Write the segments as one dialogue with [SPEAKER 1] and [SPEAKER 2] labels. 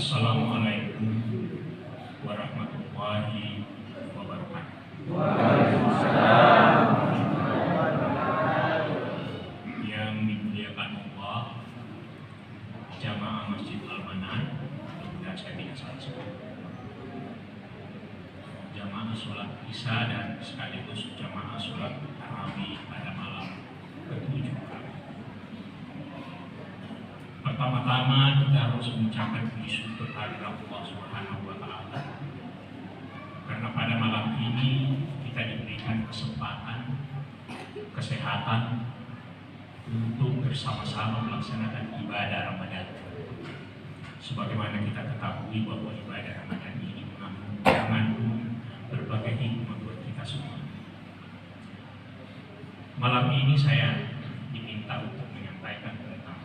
[SPEAKER 1] Assalamualaikum warahmatullahi wabarakatuh.
[SPEAKER 2] Waalaikumsalam.
[SPEAKER 1] Yang dimuliakan Allah, jamaah Masjid Al-Manan, dan saya tidak salah sebut, jamaah sholat Isya dan sekaligus jamaah sholat tarawih pada malam ke-7. Pertama-tama kita harus mengucapkan puji syukur kepada Allah Subhanahu wa Ta'ala, karena pada malam ini kita diberikan kesempatan, kesehatan untuk bersama-sama melaksanakan ibadah Ramadan. Sebagaimana kita ketahui bahwa ibadah Ramadan ini mengandung berbagai hikmah buat kita semua. Malam ini saya diminta untuk menyampaikan tentang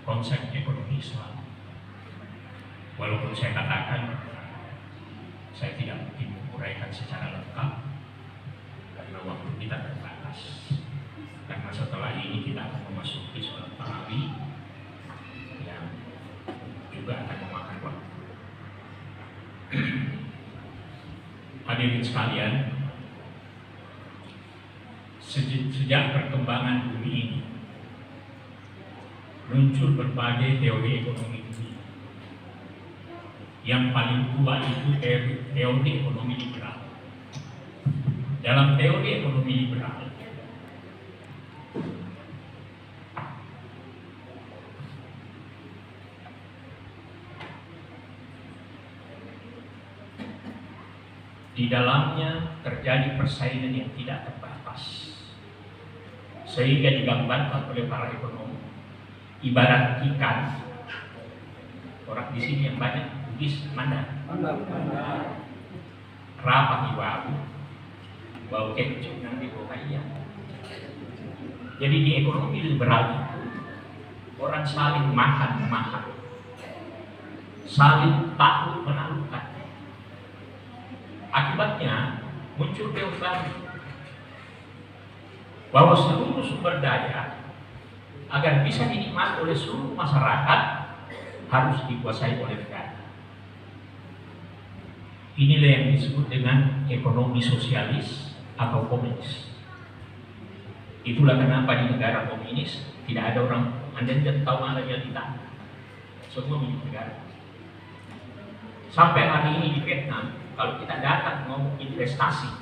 [SPEAKER 1] konsep ekonomi Islam. Walaupun saya katakan saya tidak mungkin menguraikan secara lengkap karena waktu kita terbatas. Karena setelah ini kita akan memasuki sholat tarawih yang juga akan memakan waktu. Hadirin sekalian, sejak perkembangan bumi ini muncul berbagai teori ekonomi dunia. Yang paling tua itu teori ekonomi liberal. Dalam teori ekonomi liberal, di dalamnya terjadi persaingan yang tidak terbatas, sehingga digambarkan oleh para ekonom ibarat ikan. Orang di sini yang banyak Bugis mana? Rapat ibu, bau kencing nanti bau kaya. Jadi di ekonomi liberal itu orang saling makan, saling takluk menaklukkan. Akibatnya muncul teori bahwa seluruh sumber daya agar bisa dinikmati oleh seluruh masyarakat harus dikuasai oleh negara. Inilah yang disebut dengan ekonomi sosialis atau komunis. Itulah kenapa di negara komunis tidak ada orang Anda tahu mana realita. Semua milik negara. Sampai hari ini di Vietnam, kalau kita datang ngomong investasi,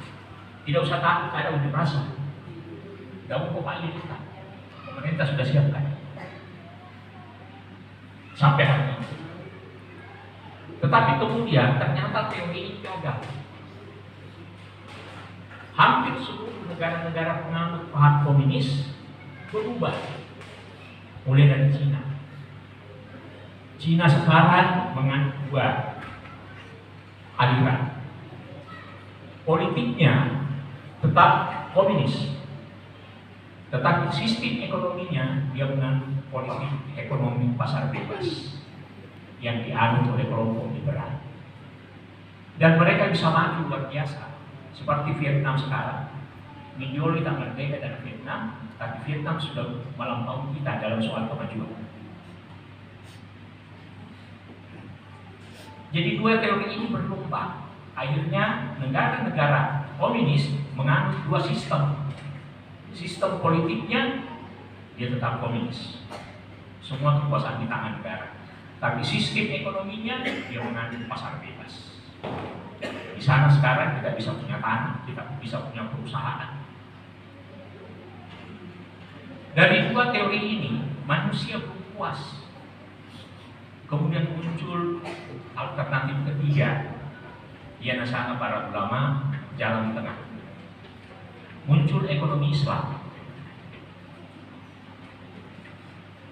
[SPEAKER 1] tidak usah takut ada unjuk rasa. Kamu kok paling kita? Pemerintah sudah siapkan sampai hari ini. Tetapi kemudian ternyata teori ini gagal. Hampir seluruh negara-negara penganut paham komunis berubah, mulai dari Cina. Cina sekarang menganut dua aliran. Politiknya tetap komunis, tetapi sistem ekonominya dia menganut politik ekonomi pasar bebas yang dianut oleh kelompok liberal. Dan mereka bisa maju luar biasa, seperti Vietnam sekarang. Minjol kita merdeka dari Vietnam, tapi Vietnam sudah melampaui kita dalam soal kemajuan. Jadi dua teori ini berlomba. Akhirnya negara-negara komunis menganut dua sistem. Sistem politiknya dia tetap komunis, semua kekuasaan di tangan negara. Tapi sistem ekonominya dia menganut pasar bebas. Di sana sekarang kita bisa punya tanah, kita bisa punya perusahaan. Dari dua teori ini manusia belum puas. Kemudian muncul alternatif ketiga, yang sana para ulama jalan tengah. Muncul ekonomi Islam.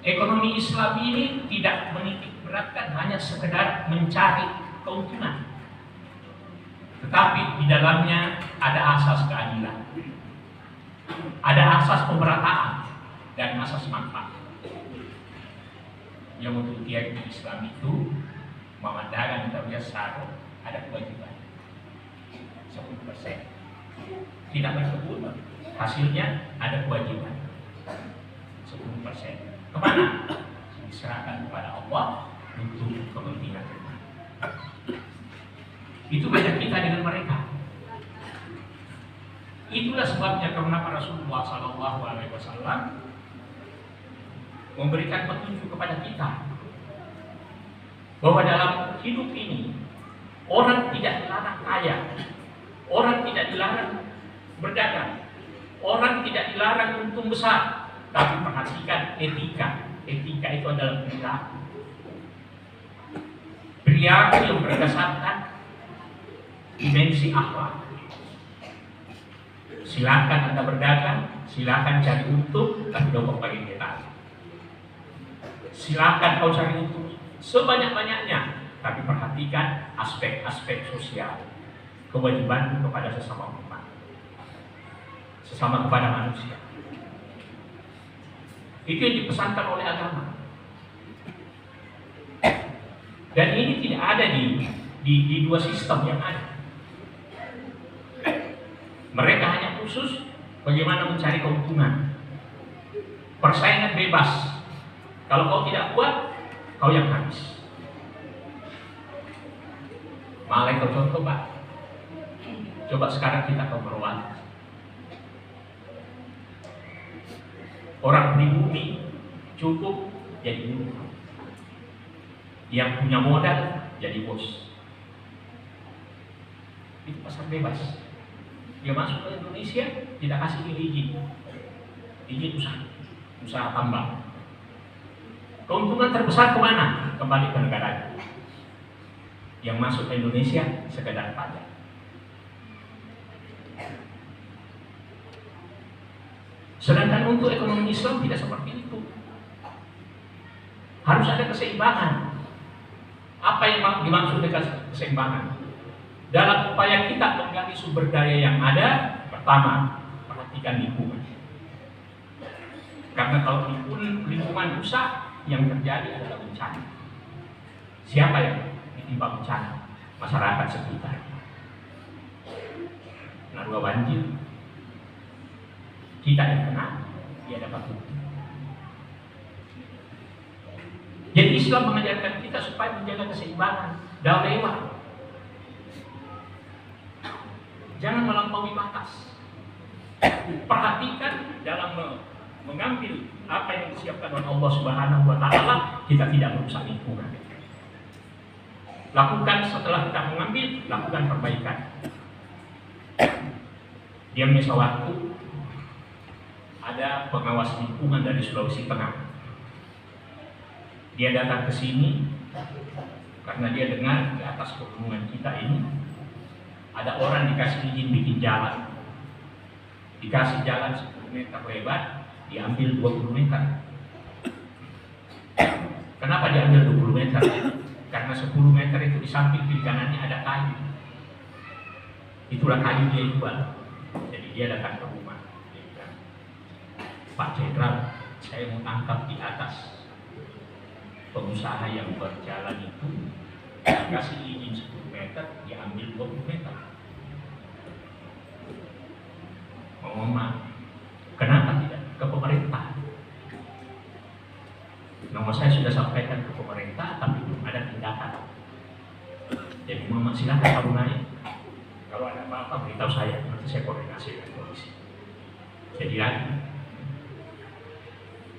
[SPEAKER 1] Ekonomi Islam ini tidak menitik beratkan hanya sekedar mencari keuntungan, tetapi di dalamnya ada asas keadilan, ada asas pemerataan, dan asas manfaat. Yang untuk tiap Islam itu memandangkan kita biasa ada kewajiban 10%. Tidak tersebut hasilnya ada kewajiban 10%. Kemana? serahkan kepada Allah untuk kepentingan umat. Itu beda kita dengan mereka. Itulah sebabnya kenapa Rasulullah SAW memberikan petunjuk kepada kita bahwa dalam hidup ini orang tidak dilarang kaya, orang tidak dilarang berdagang, orang tidak dilarang untung besar, tapi perhatikan etika. Etika itu adalah perilaku yang berdasarkan dimensi akhlak. Silakan Anda berdagang, silakan cari untung, tapi dongkok bagi kita. Silakan kau cari untung sebanyak-banyaknya, tapi perhatikan aspek-aspek sosial, kewajiban kepada sesama umat, sesama kepada manusia. Itu yang dipesankan oleh agama. Dan ini tidak ada di dua sistem yang ada. Mereka hanya khusus bagaimana mencari keuntungan. Persaingan bebas. Kalau kau tidak kuat, kau yang habis. Malah kau contoh, Pak. Coba sekarang kita ke Merauke. Orang pribumi cukup jadi buruh. Yang punya modal jadi bos. Itu pasar bebas. Dia masuk ke Indonesia tidak kasih izin usaha tambang. Keuntungan terbesar kemana? Kembali ke negara. Yang masuk ke Indonesia sekedar pajak. Sedangkan untuk ekonomi Islam tidak seperti itu. Harus ada keseimbangan. Apa yang dimaksud dengan keseimbangan? Dalam upaya kita menggali sumber daya yang ada, pertama, perhatikan lingkungan. Karena kalau lingkungan rusak, yang terjadi adalah bencana. Siapa yang ditimpa bencana? Masyarakat sekitar. Narua banjir, kita yang kena, dia dapat bukti. Jadi Islam mengajarkan kita supaya menjaga keseimbangan, daulewah. Jangan melampaui batas. Perhatikan dalam mengambil apa yang disiapkan oleh Allah Subhanahu wa Ta'ala, kita tidak merusak lingkungan. Lakukan setelah kita mengambil, lakukan perbaikan. Diamnya sewaktu ada pengawas lingkungan dari Sulawesi Tengah. Dia datang ke sini karena dia dengar di atas pegunungan kita ini ada orang dikasih izin bikin jalan. Dikasih jalan 10 meter lebar, diambil 20 meter. Kenapa diambil 20 meter? Karena 10 meter itu di samping kiri kanannya ada kayu. Itulah kayu dia jual. Jadi dia datang ke rumah. Dia bilang, Pak Jenderal, saya mau tangkap di atas pengusaha yang berjalan itu. Dikasih izin 10 meter, diambil 20 meter. Ngomong, kenapa tidak? Ke pemerintah. Nomor saya sudah sampaikan ke pemerintah, tapi belum ada tindakan. Jadi Muhammad silakan kamu naik. Kalau ada apa-apa beritahu saya, nanti saya koordinasi dengan polisi. Jadi lagi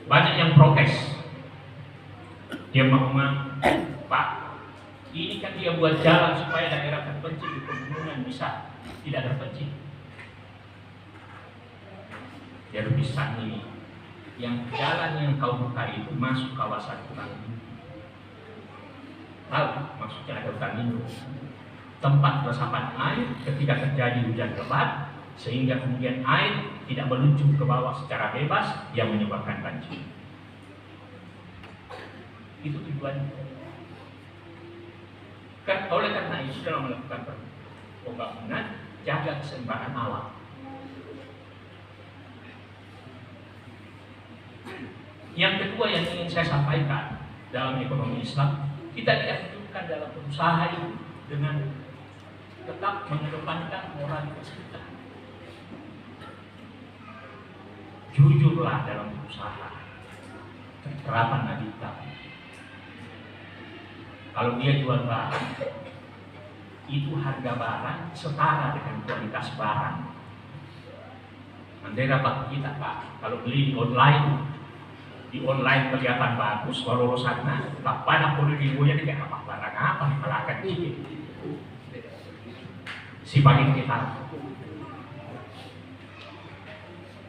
[SPEAKER 1] banyak yang protes. Dia mau Pak, ini kan dia buat jalan supaya daerah terpencil di pegunungan bisa tidak terpencil. Dia bisa ini, yang jalan yang kau buka itu masuk kawasan hutan lindung. Tahu maksudnya ada hutan lindung, tempat resapan air ketika terjadi hujan lebat, sehingga kemudian air tidak meluncur ke bawah secara bebas yang menyebabkan banjir. Itu tujuannya. Oleh karena itu dalam melakukan pembangunan, jaga keseimbangan alam. Yang kedua yang ingin saya sampaikan dalam ekonomi Islam, kita tidak menunjukkan dalam berusaha itu dengan tetap mengedepankan moralitas kita. Jujurlah dalam berusaha.
[SPEAKER 2] kekerapan Nadita. Kalau dia jual barang, itu harga barang setara dengan kualitas barang. Nanti dapat kita Pak, kalau beli di online kelihatan bagus, kalau sana tak pada ribunya dia apa barang apa nih pelakan ini. Si bagi kita.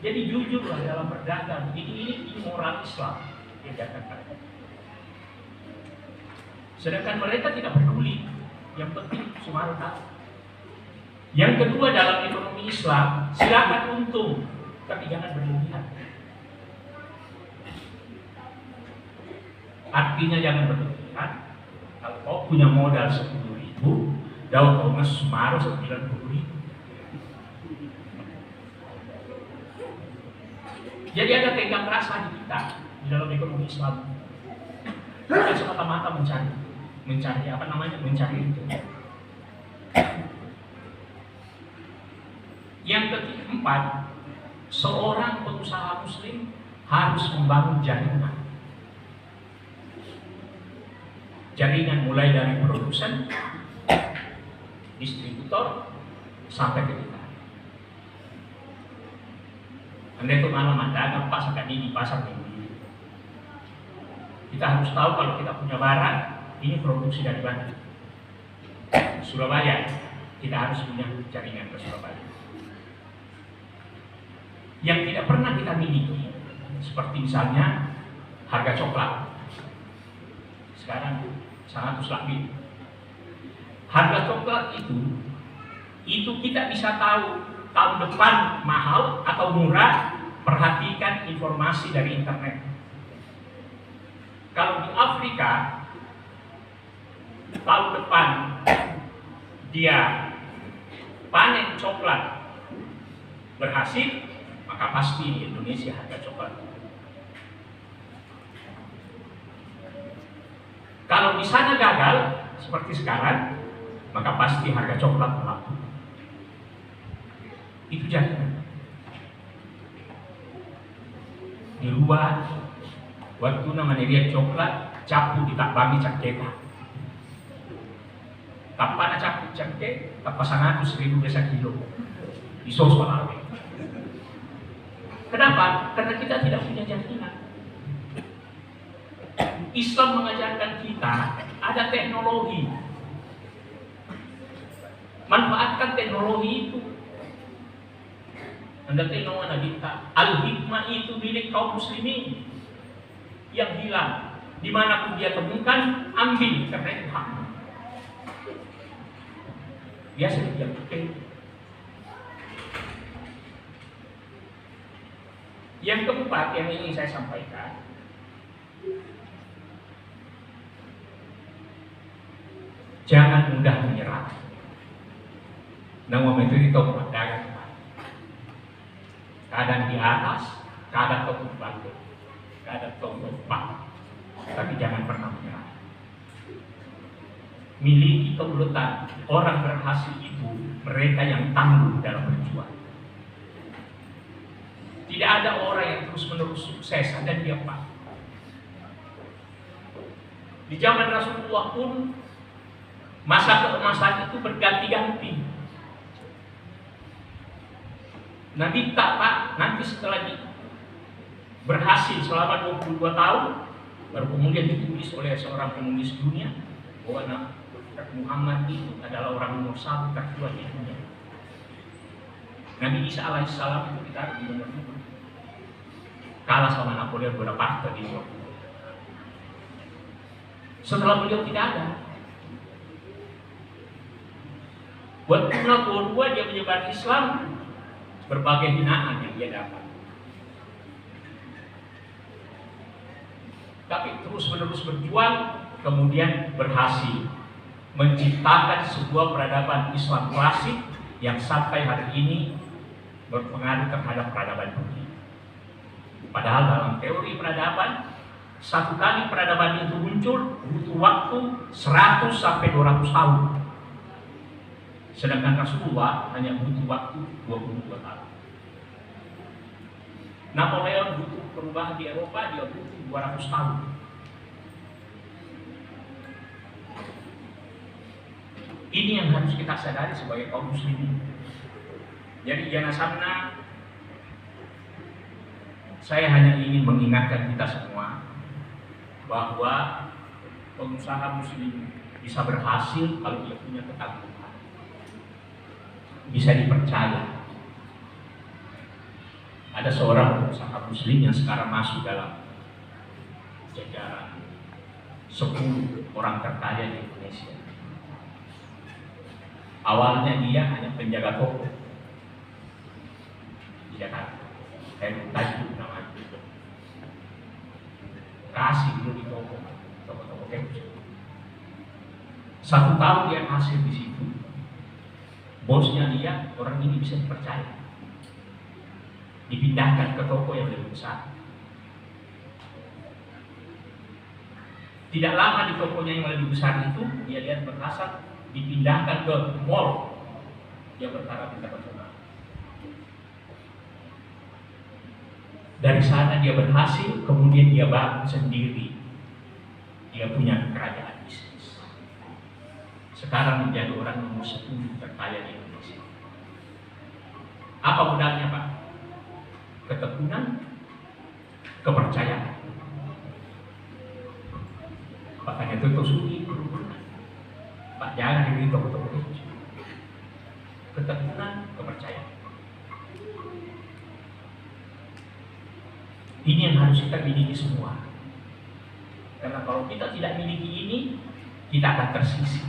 [SPEAKER 2] Jadi jujurlah dalam berdagang. Ini moral Islam yang katakan. Sedangkan mereka tidak peduli. Yang penting semua tahu. Yang kedua dalam ekonomi Islam, silakan untung, tapi jangan berlebihan. Artinya jangan berlebihan. Kalau kau punya modal 10.000, daun kau ngesumaro 90.000. Jadi ada tegang rasa di kita di dalam ekonomi Islam. Kita semata-mata mencari apa namanya, mencari itu. Yang keempat, seorang pengusaha Muslim harus membangun jaringan. Jaringan mulai dari produsen, distributor, sampai ke kita. Anda itu malam dagang pas akan di pasar minggu. Kita harus tahu kalau kita punya barang, ini produksi dari mana. Surabaya, kita harus punya jaringan ke Surabaya. Yang tidak pernah kita miliki, seperti misalnya harga coklat. Sekarang 100 lebih. Harga coklat itu kita bisa tahu tahun depan mahal atau murah, perhatikan informasi dari internet. Kalau di Afrika tahun depan dia panen coklat berhasil, maka pasti di Indonesia harga coklat. Kalau di sana gagal seperti sekarang, maka pasti harga coklat melambung. Itu jaringan. Di luar, waktu namanya dia coklat, capu ditakbangi caketa. Tapana capu caketa, tapasan 100.000 desa kilo. Di sosok. Kenapa? Karena kita tidak punya jaringan. Islam mengajarkan kita ada teknologi. Manfaatkan teknologi itu. Anda tahu kita al-hikmah itu milik kaum muslimin yang hilang. Dimanapun dia temukan, ambil karena itu hak. Biasa dia pakai. Yang keempat yang ingin saya sampaikan, jangan mudah menyerah. Nama itu pedagang. Kadang di atas, kadang ke bawah, kadang ke bawah. Tapi jangan pernah menyerah. Miliki keuletan. Orang berhasil itu mereka yang tangguh dalam berjuang. Tidak ada orang yang terus-menerus sukses, ada dia Pak. Di zaman Rasulullah pun masa keemasan itu berganti-ganti. Nabi tak Pak, nanti setelah berhasil selama 22 tahun, baru kemudian ditulis oleh seorang penulis dunia bahwa Muhammad itu adalah orang nomor 1 tertua di dunia. Nabi Isa alaihissalam itu kita di nomor 2. Kalah sama Napoleon Bonaparte di waktu. Setelah beliau tidak ada. Waktu Napoleon dia menyebar Islam, berbagai hinaan yang dia dapat. Tapi terus-menerus berjuang, kemudian berhasil menciptakan sebuah peradaban Islam klasik yang sampai hari ini berpengaruh terhadap peradaban dunia. Padahal dalam teori peradaban, satu kali peradaban itu muncul butuh waktu 100 sampai 200 tahun. Sedangkan Rasulullah hanya butuh waktu 22 tahun. Napoleon butuh perubahan di Eropa, dia butuh 200 tahun. Ini yang harus kita sadari sebagai kaum muslimin. Jadi jangan sampai saya hanya ingin mengingatkan kita semua bahwa pengusaha muslim bisa berhasil kalau dia punya ketangguhan, bisa dipercaya. Ada seorang pengusaha muslim yang sekarang masuk dalam jajaran 10 orang terkaya di Indonesia. Awalnya dia hanya penjaga toko di Jakarta, kayak Tajuk namanya. Kasih dulu di toko-toko kayak 1 tahun dia hasil di situ. Bosnya lihat orang ini bisa dipercaya, dipindahkan ke toko yang lebih besar. Tidak lama di tokonya yang lebih besar itu, dia lihat berkasar, dipindahkan ke mall. Dia bertaraf internasional. Dari sana dia berhasil, kemudian dia bangun sendiri. Dia punya kerajaan bisnis. Sekarang menjadi orang nomor 10 terkaya di Indonesia. Apa modalnya, Pak? Ketekunan, kepercayaan. Makanya itu suci kerukunan. Pak, jangan diri toko-toko itu. Ketekunan, kepercayaan. Ini yang harus kita miliki semua. Karena kalau kita tidak miliki ini, kita akan tersisih.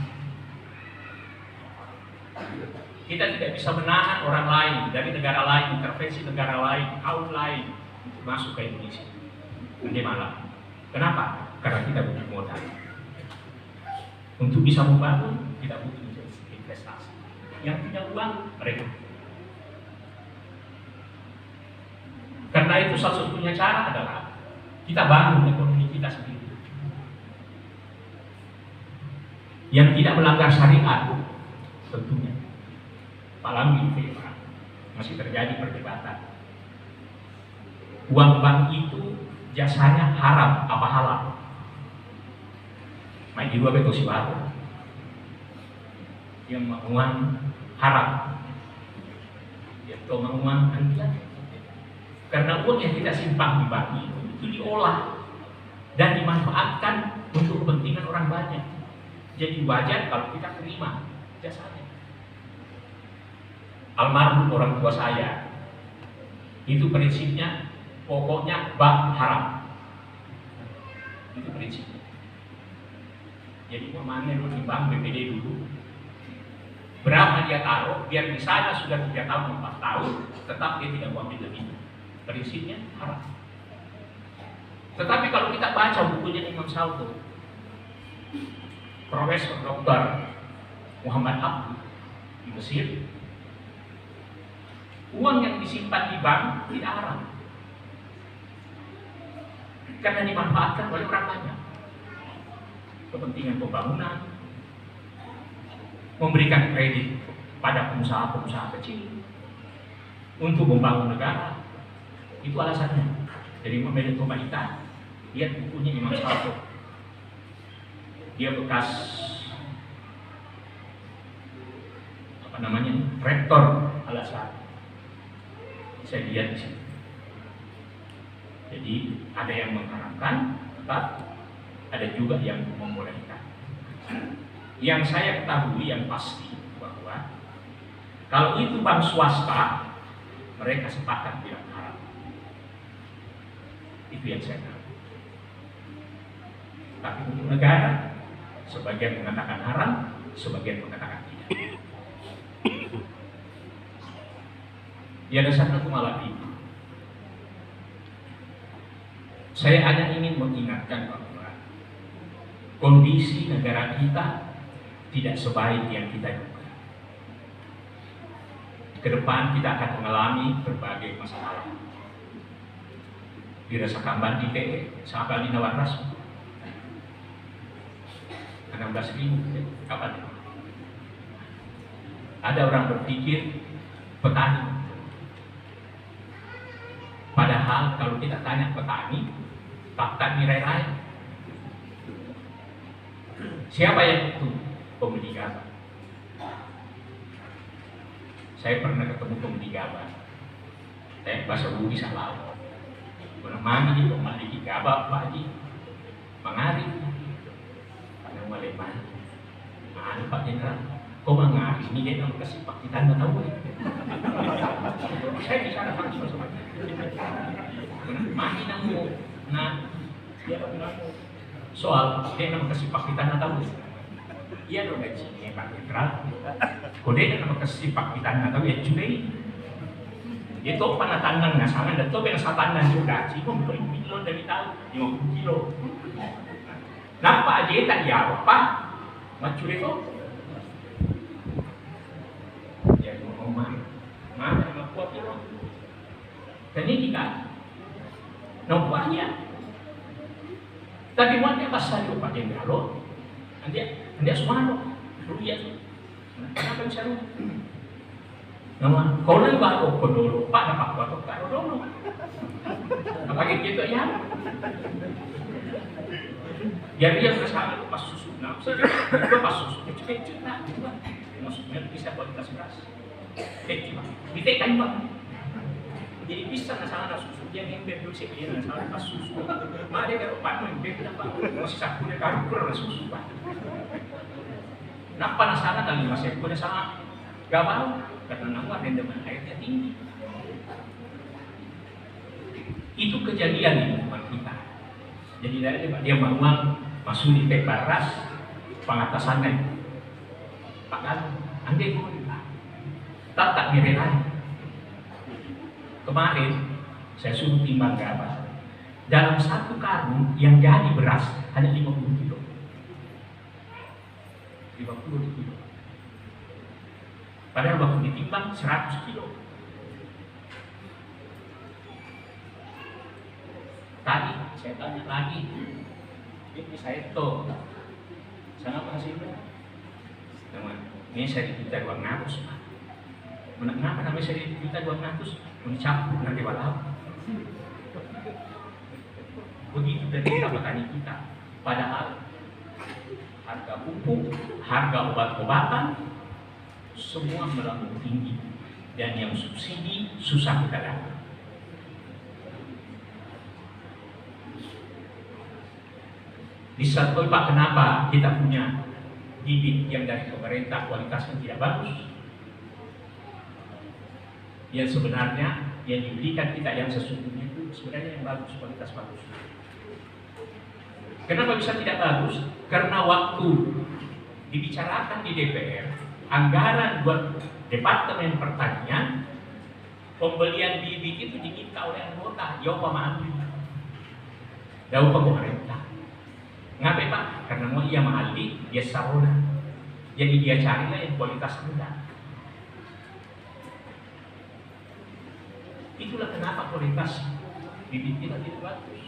[SPEAKER 2] Kita tidak bisa menahan orang lain dari negara lain, intervensi negara lain, kaum lain untuk masuk ke Indonesia. Bagaimana? Kenapa? Karena kita butuh modal. Untuk bisa membangun, kita butuh investasi. Yang punya uang, mereka. Karena itu satu-satunya cara adalah kita bangun ekonomi kita sendiri. Yang tidak melanggar syariat, tentunya. Pak Lambi, masih terjadi perdebatan. Uang bank itu jasanya haram apa halal? Main di dua betul baru. Yang uang haram, dia tahu uang antian. Karena uang yang kita simpan di bank itu diolah dan dimanfaatkan untuk kepentingan orang banyak. Jadi wajar kalau kita terima jasanya. Almarhum orang tua saya itu prinsipnya pokoknya bank haram. Itu prinsipnya. Jadi umpamanya dulu di bank BPD dulu, berapa dia taruh, biar di sana sudah 3 tahun 4 tahun, tetap dia tidak mau ambil lebih. Prinsipnya haram. Tetapi kalau kita baca bukunya Imam Sauto, Profesor Dr. Muhammad Abdul di Mesir, uang yang disimpan di bank tidak haram karena dimanfaatkan oleh orang banyak, kepentingan pembangunan, memberikan kredit pada pengusaha-pengusaha kecil untuk membangun negara. Itu alasannya. Jadi memilih pemerintah, lihat bukunya Imam Sauto, dia bekas rektor Al-Azhar. Saya lihat di sini. Jadi ada yang mengharapkan, ada juga yang membolehkan. Yang saya ketahui yang pasti bahwa kalau itu bank swasta, mereka sepakat bilang haram. Itu yang saya tahu. Tapi untuk negara, sebagian mengatakan haram, sebagian mengatakan tidak. Di ada satu malam ini, saya hanya ingin mengingatkan bahwa kondisi negara kita tidak sebaik yang kita duga. Ke depan kita akan mengalami berbagai masalah. Dirasakan banti PE, sampai di Nawaras 16.000, kapan? Ada orang berpikir petani. Padahal kalau kita tanya petani, fakta dirai-rai. Siapa yang itu pembeli gabah? Saya pernah ketemu pembeli gabah. Saya bahasa Bugis salah. Mana di pembeli gabah Pak Haji? Mangari. Yang Maleman. Mana Pak Jenderal? Kok mangari? Ini dia yang kasih Pak kita nggak tahu. Saya bisa dapat sama. Mana namu? Nah, dia namu. Soal dia nama kasih Pak kita nggak tahu. Iya dong gaji Pak Jenderal. Kode dia nama kasih Pak kita nggak tahu ya juga ini. Itu panatan nggak sama dan itu yang satanan juga. Sih kok beli kilo dari tahu 50 kilo. Nampak aja tak ya apa? Macam itu. Ya ngomong mana 50 kilo. Dan ini kan nampaknya. Tapi waktu pas saya Pak Jenderal, dia semua rupiah. Kenapa bisa rupiah? Nama, kau lagi baru dulu, Pak dapat baru karo dulu. Apa gitu ya? Jadi yang bersama itu pas susu, nah, saya pas susu, kecil nah, maksudnya bisa kualitas beras. Ditekan Pak. Jadi bisa nasalah susu yang ember dulu sih dia nasalah pas susu. Mak dia kalau Pak ember kenapa? Masih sakunya karukur susu Pak. Kenapa nasalah dan masih punya sama gak mau karena nama rendaman airnya tinggi. Itu kejadian di lingkungan kita. Jadi dari dia manual masuk di baras pengatasannya. Pak kan, andai pun tak direlai. Kemarin saya suruh timbang gabah. Dalam satu karung yang jadi beras hanya 50 kilo. 50 kilo. Padahal waktu ditimbang 100 kilo. Tadi saya tanya lagi, ini saya tahu, sana hasilnya, ini saya diminta 200 Pak. Kenapa namanya saya diminta 200? Mencampur nanti walau. Begitu dari kita petani kita. Padahal harga pupuk, harga obat-obatan semua melambung tinggi dan yang subsidi susah kita dapat. Di satu Pak, kenapa kita punya bibit yang dari pemerintah kualitasnya tidak bagus? Yang sebenarnya yang diberikan kita yang sesungguhnya itu sebenarnya yang bagus, kualitas bagus. Kenapa bisa tidak bagus? Karena waktu dibicarakan di DPR, anggaran buat Departemen Pertanian, pembelian bibit itu diminta oleh anggota, ya Pak Mahali. Jauh pemerintah. Ngapain Pak? Karena mau ia mahali, dia sarona. Jadi dia carilah yang kualitas rendah. Itulah kenapa kualitas bibit kita tidak bagus.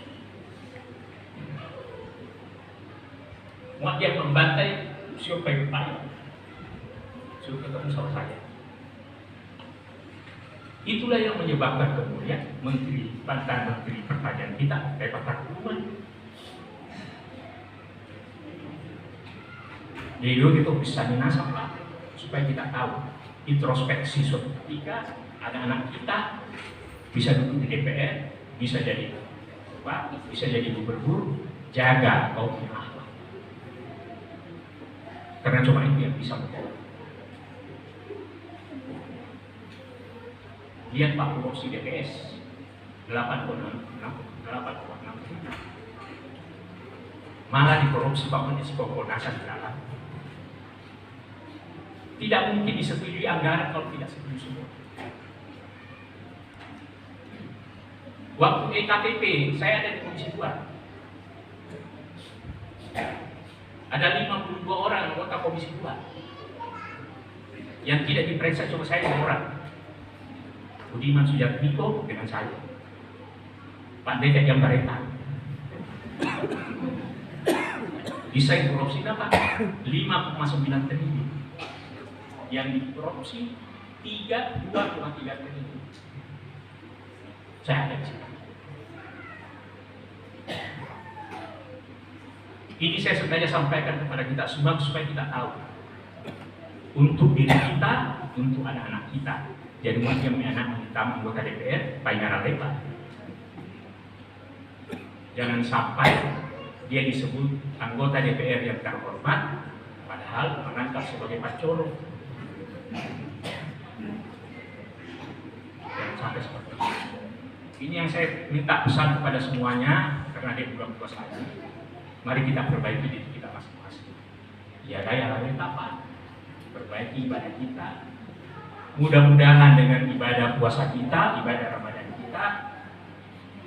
[SPEAKER 2] Mau dia membantai, siapa yang bertanya? Suruh ketemu sama saya. Itulah yang menyebabkan kemudian mantan Menteri Pertanian kita dapat takluman. Jadi dulu itu bisa dinasab Pak, supaya kita tahu introspeksi suatu ketika anak-anak kita bisa duduk di DPR, bisa jadi bupati, bisa jadi gubernur, jaga kau punya akhlak. Karena cuma itu yang bisa membawa. Lihat Pak korupsi DPS 8,6. Malah dikorupsi Pak Menteri Komponasan 8. Tidak mungkin disetujui anggaran kalau tidak setuju semua. Waktu EKTP, saya ada di Komisi 2. Ada 52 orang anggota Komisi 2. Yang tidak diperiksa cuma saya 2 orang. Budiman Sujatmiko dengan saya. Pak Detek yang Bareta. Desain korupsi berapa? 5,9 triliun. Yang dikorupsi 2,3 triliun. Saya ada di situ. Ini saya sengaja sampaikan kepada kita semua supaya kita tahu untuk diri kita, untuk anak-anak kita. Jadi mungkin anak kita anggota DPR, painara lepa. Jangan sampai dia disebut anggota DPR yang terhormat, padahal merangkap sebagai pacoro. Jangan sampai seperti itu. Ini yang saya minta pesan kepada semuanya, karena dia bukan puas lagi. Mari kita perbaiki diri kita masing-masing. Ya daya lain apa? Perbaiki ibadah kita. Mudah-mudahan dengan ibadah puasa kita, ibadah Ramadan kita,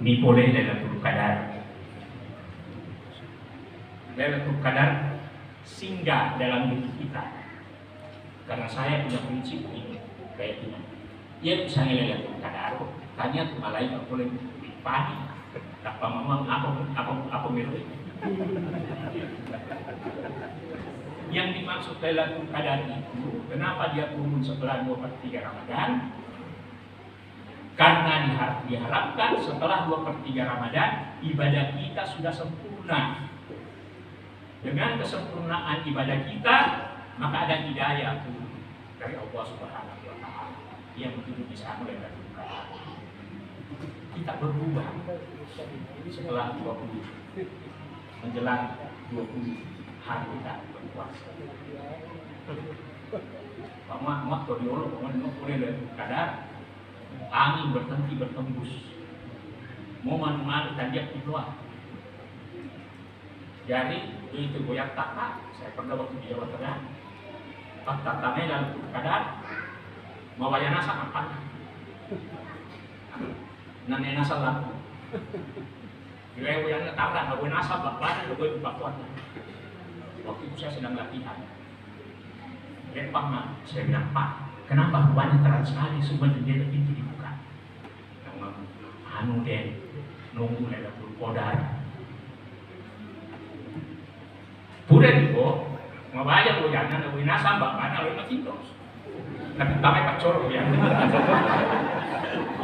[SPEAKER 2] dipoleh Lailatul Qadar. Lailatul Qadar singgah dalam hidup kita. Karena saya punya prinsip ini, kayak ini. Ya misalnya Lailatul Qadar, tanya tuh malaikat boleh dipani. Apa memang apa milik? Yang dimaksud Lailatul Qadar itu, kenapa dia turun setelah 2/3 Ramadan? Karena diharapkan setelah 2/3 Ramadan, ibadah kita sudah sempurna. Dengan kesempurnaan ibadah kita, maka ada hidayah dari Allah Subhanahu wa Ta'ala yang begitu bisa Lailatul Qadar. Kita berubah setelah 20 menjelang 20 hari kita berpuasa. Mak Toriolo, boleh Lailatul Qadar, angin bertembus, mau manual dan dia keluar. Jadi itu goyak taka, saya pernah waktu di Jawa Tengah, pas tatanya Lailatul Qadar, mau bayar nasa apa? Nane nasa laku. Yang tabrak, nggak boleh nasa, bapak boleh batuan. Waktu itu saya sedang latihan. Lihat Pak Mak, saya bilang Pak, kenapa rupanya terang sekali semua jendela pintu dibuka? Anu deh, nunggu Lailatul Qadar. Pura di bawah, mabayang lo jangan, lo inasa bapak, lo makintos. Tapi tamai Pak Coro ya.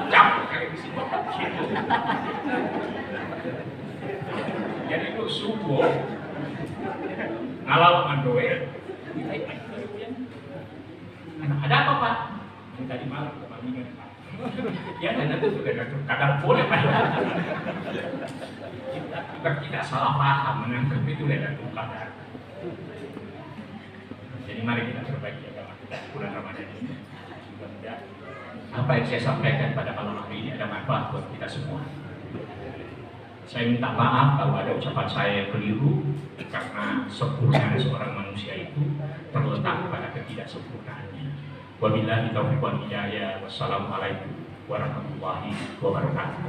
[SPEAKER 2] Capek kayak di sini. Jadi itu subuh ngalau mandoe. Ada apa Pak? Yang tadi malam kemalingan Pak. Ya dan itu sudah kadang boleh Pak. Kita salah paham menangkap itu Lailatul Qadar. Jadi mari kita perbaiki agama kita bulan Ramadan ini. Mudah-mudahan apa yang saya sampaikan pada malam hari ini ada manfaat buat kita semua. Saya minta maaf kalau ada ucapan saya keliru, karena sempurna seorang manusia itu terletak pada ketidaksempurnaannya. Wabillahi taufiq wal hidayah. Wassalamualaikum warahmatullahi wabarakatuh.